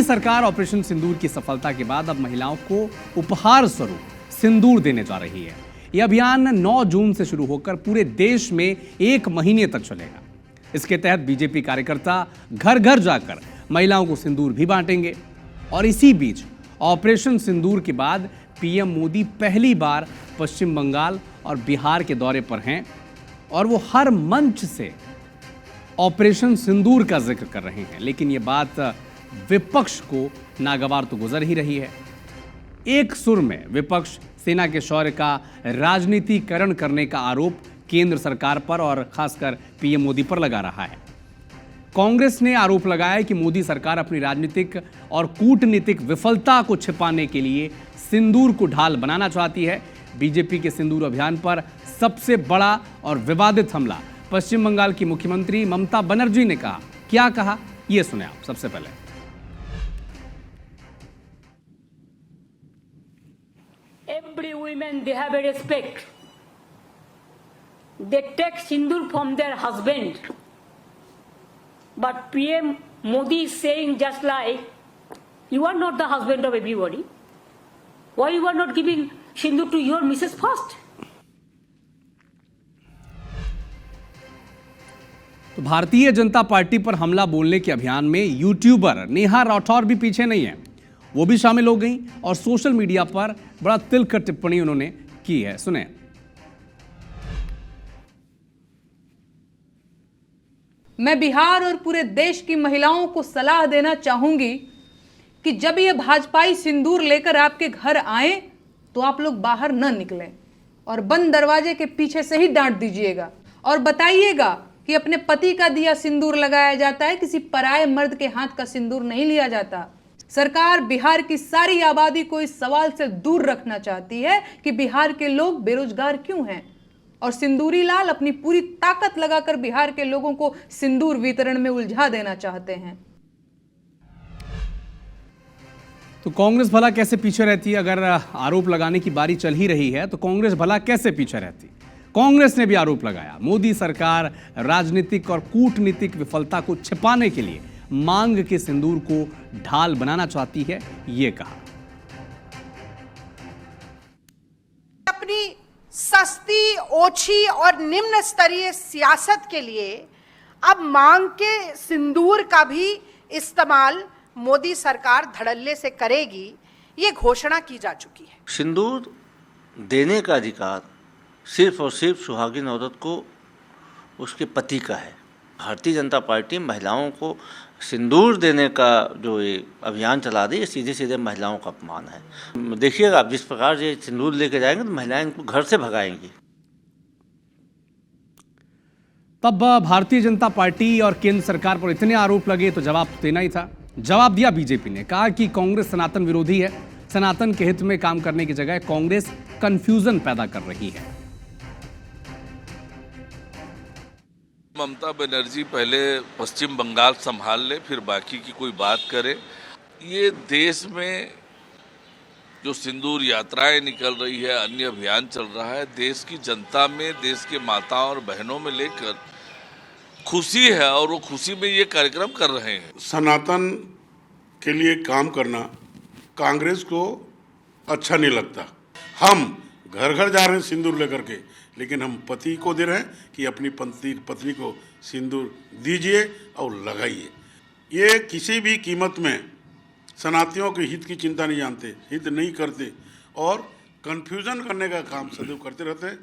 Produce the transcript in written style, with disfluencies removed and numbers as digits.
सरकार ऑपरेशन सिंदूर की सफलता के बाद अब महिलाओं को उपहार स्वरूप सिंदूर देने जा रही है। यह अभियान 9 जून से शुरू होकर पूरे देश में 1 महीने तक चलेगा। इसके तहत बीजेपी कार्यकर्ता घर घर जाकर महिलाओं को सिंदूर भी बांटेंगे। और इसी बीच ऑपरेशन सिंदूर के बाद पीएम मोदी पहली बार पश्चिम बंगाल और बिहार के दौरे पर हैं और वो हर मंच से ऑपरेशन सिंदूर का जिक्र कर रहे हैं। लेकिन ये बात विपक्ष को नागवार तो गुजर ही रही है। एक सुर में विपक्ष सेना के शौर्य का राजनीतिकरण करने का आरोप केंद्र सरकार पर और खासकर पीएम मोदी पर लगा रहा है। कांग्रेस ने आरोप लगाया कि मोदी सरकार अपनी राजनीतिक और कूटनीतिक विफलता को छिपाने के लिए सिंदूर को ढाल बनाना चाहती है। बीजेपी के सिंदूर अभियान पर सबसे बड़ा और विवादित हमला पश्चिम बंगाल की मुख्यमंत्री ममता बनर्जी ने कहा। क्या कहा, यह सुने आप सबसे पहले। Every women, they have a respect. They take sindoor from their husband. But PM Modi is saying just like, you are not the husband of everybody. Why you are not giving sindoor to your Mrs. first? तो Bharatiya Janata party पर हमला बोलने के अभियान में YouTuber Neha Rathore भी पीछे नहीं है। वो भी शामिल हो गई और सोशल मीडिया पर बड़ा तिलकर टिप्पणी उन्होंने की है। सुने। मैं बिहार और पूरे देश की महिलाओं को सलाह देना चाहूंगी कि जब ये भाजपाई सिंदूर लेकर आपके घर आए तो आप लोग बाहर न निकलें और बंद दरवाजे के पीछे से ही डांट दीजिएगा और बताइएगा कि अपने पति का दिया सिंदूर लगाया जाता है, किसी पराये मर्द के हाथ का सिंदूर नहीं लिया जाता। सरकार बिहार की सारी आबादी को इस सवाल से दूर रखना चाहती है कि बिहार के लोग बेरोजगार क्यों हैं और सिंदूरी लाल अपनी पूरी ताकत लगाकर बिहार के लोगों को सिंदूर वितरण में उलझा देना चाहते हैं। तो कांग्रेस भला कैसे पीछे रहती है? अगर आरोप लगाने की बारी चल ही रही है तो कांग्रेस भला कैसे पीछे रहती? कांग्रेस ने भी आरोप लगाया, मोदी सरकार राजनीतिक और कूटनीतिक विफलता को छिपाने के लिए मांग के सिंदूर को ढाल बनाना चाहती है। ये कहा, अपनी सस्ती, ओछी और निम्न स्तरीय सियासत के लिए अब मांग के सिंदूर का भी इस्तेमाल मोदी सरकार धड़ल्ले से करेगी, ये घोषणा की जा चुकी है। सिंदूर देने का अधिकार सिर्फ और सिर्फ सुहागिन औरत को उसके पति का है। भारतीय जनता पार्टी महिलाओं को सिंदूर देने का जो ये अभियान चला रही है, सीधे सीधे महिलाओं का अपमान है। देखिएगा आप जिस प्रकार ये सिंदूर लेके जाएंगे तो महिलाएं इनको घर से भगाएंगी। तब भारतीय जनता पार्टी और केंद्र सरकार पर इतने आरोप लगे तो जवाब देना ही था। जवाब दिया बीजेपी ने, कहा कि कांग्रेस सनातन विरोधी है, सनातन के हित में काम करने की जगह कांग्रेस कंफ्यूजन पैदा कर रही है। ममता बनर्जी पहले पश्चिम बंगाल संभाल ले, फिर बाकी की कोई बात करे। ये देश में जो सिंदूर यात्राएं निकल रही है, अन्य अभियान चल रहा है, देश की जनता में, देश के माताओं और बहनों में लेकर खुशी है और वो खुशी में ये कार्यक्रम कर रहे हैं। सनातन के लिए काम करना कांग्रेस को अच्छा नहीं लगता। हम घर घर जा रहे हैं सिंदूर लेकर के, लेकिन हम पति को दे रहे हैं कि अपनी पत्नी को सिंदूर दीजिए और लगाइए। ये किसी भी कीमत में सनातनियों के हित की चिंता नहीं जानते, हित नहीं करते और कन्फ्यूजन करने का काम सदैव करते रहते हैं।